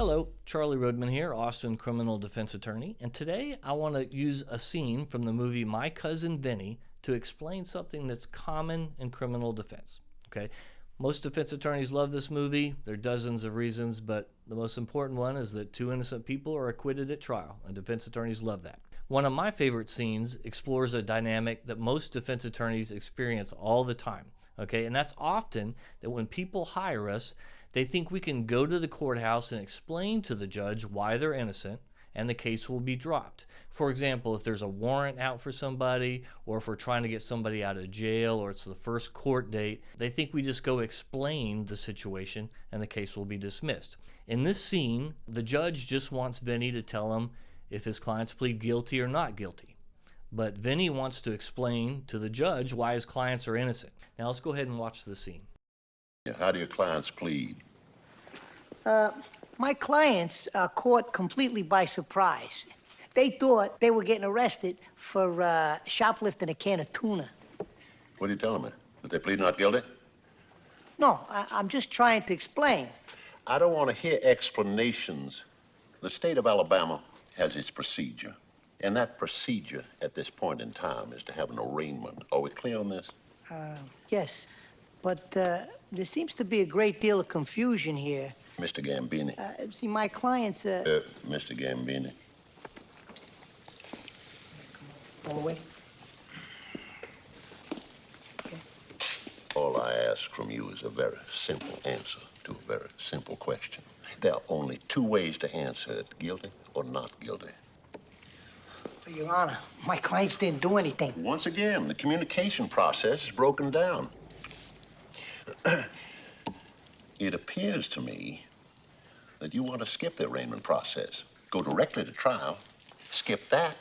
Hello, Charlie Roadman here, Austin criminal defense attorney, and today I want to use a scene from the movie My Cousin Vinny to explain something that's common in criminal defense. Okay, most defense attorneys love this movie. There are dozens of reasons, but the most important one is that two innocent people are acquitted at trial, and defense attorneys love that. One of my favorite scenes explores a dynamic that most defense attorneys experience all the time. Okay, and that's often that when people hire us, they think we can go to the courthouse and explain to the judge why they're innocent and the case will be dropped. For example, if there's a warrant out for somebody, or if we're trying to get somebody out of jail, or it's the first court date, they think we just go explain the situation and the case will be dismissed. In this scene, the judge just wants Vinny to tell him if his clients plead guilty or not guilty. But Vinny wants to explain to the judge why his clients are innocent. Now let's go ahead and watch the scene. How do your clients plead? My clients are caught completely by surprise. They thought they were getting arrested for shoplifting a can of tuna. What are you telling me? That they plead not guilty? No, I'm just trying to explain. I don't want to hear explanations. The state of Alabama has its procedure. And that procedure at this point in time is to have an arraignment. Are we clear on this? Yes, but there seems to be a great deal of confusion here. Mr. Gambini. See, my clients... Mr. Gambini. All the way. Okay. All I ask from you is a very simple answer to a very simple question. There are only two ways to answer it, guilty or not guilty. Your Honor, my clients didn't do anything. Once again, the communication process is broken down. It appears to me that you want to skip the arraignment process, go directly to trial, skip that,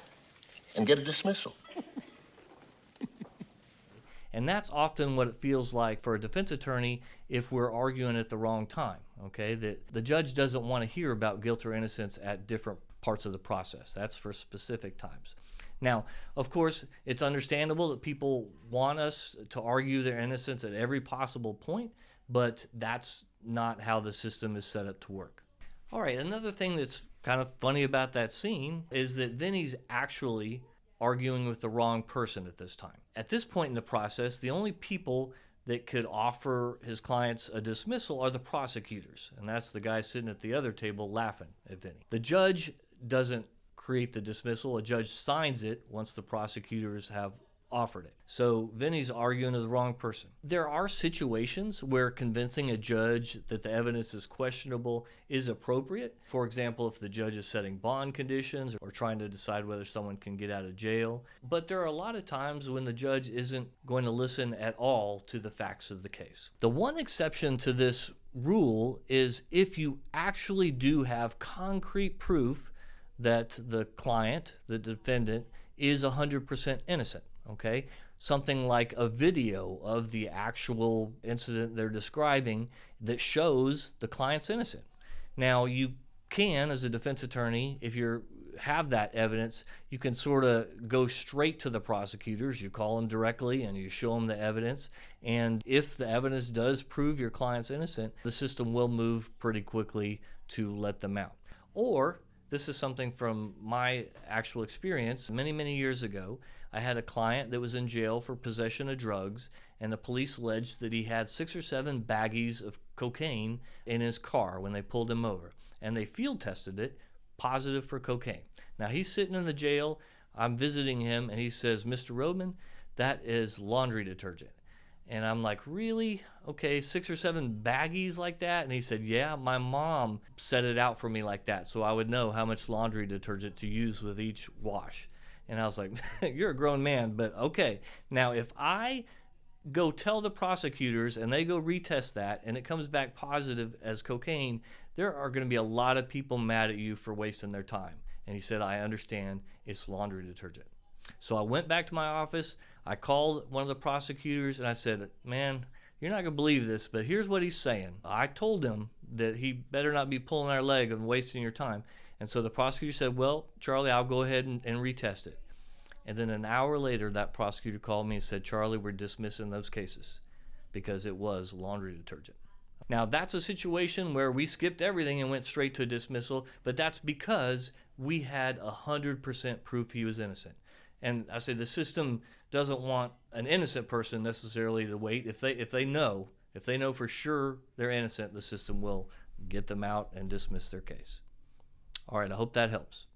and get a dismissal. And that's often what it feels like for a defense attorney if we're arguing at the wrong time, okay? That the judge doesn't want to hear about guilt or innocence at different parts of the process. That's for specific times. Now, of course, it's understandable that people want us to argue their innocence at every possible point, but that's not how the system is set up to work. All right, another thing that's kind of funny about that scene is that Vinny's actually arguing with the wrong person at this time. At this point in the process, the only people that could offer his clients a dismissal are the prosecutors, and that's the guy sitting at the other table laughing at Vinny. The judge doesn't create the dismissal. A judge signs it once the prosecutors have offered it. So Vinny's arguing to the wrong person. There are situations where convincing a judge that the evidence is questionable is appropriate. For example, if the judge is setting bond conditions or trying to decide whether someone can get out of jail. But there are a lot of times when the judge isn't going to listen at all to the facts of the case. The one exception to this rule is if you actually do have concrete proof that the client, the defendant, is 100% innocent. Okay, something like a video of the actual incident they're describing that shows the client's innocent. Now, you can, as a defense attorney, if you have that evidence, you can sort of go straight to the prosecutors. You call them directly and you show them the evidence. And if the evidence does prove your client's innocent, the system will move pretty quickly to let them out. Or, this is something from my actual experience. Many, many years ago, I had a client that was in jail for possession of drugs, and the police alleged that he had 6 or 7 baggies of cocaine in his car when they pulled him over. And they field tested it, positive for cocaine. Now, he's sitting in the jail. I'm visiting him, and he says, "Mr. Roadman, that is laundry detergent." And I'm like, "Really? Okay, 6 or 7 baggies like that?" And he said, "Yeah, my mom set it out for me like that, so I would know how much laundry detergent to use with each wash." And I was like, "You're a grown man, but okay." Now, if I go tell the prosecutors and they go retest that and it comes back positive as cocaine, there are going to be a lot of people mad at you for wasting their time. And he said, "I understand, it's laundry detergent." So I went back to my office, I called one of the prosecutors, and I said, "Man, you're not going to believe this, but here's what he's saying. I told him that he better not be pulling our leg and wasting your time." And so the prosecutor said, "Well, Charlie, I'll go ahead and retest it." And then an hour later, that prosecutor called me and said, "Charlie, we're dismissing those cases because it was laundry detergent." Now, that's a situation where we skipped everything and went straight to a dismissal, but that's because we had 100% proof he was innocent. And I say the system doesn't want an innocent person necessarily to wait. If they know for sure they're innocent, the system will get them out and dismiss their case. All right, I hope that helps.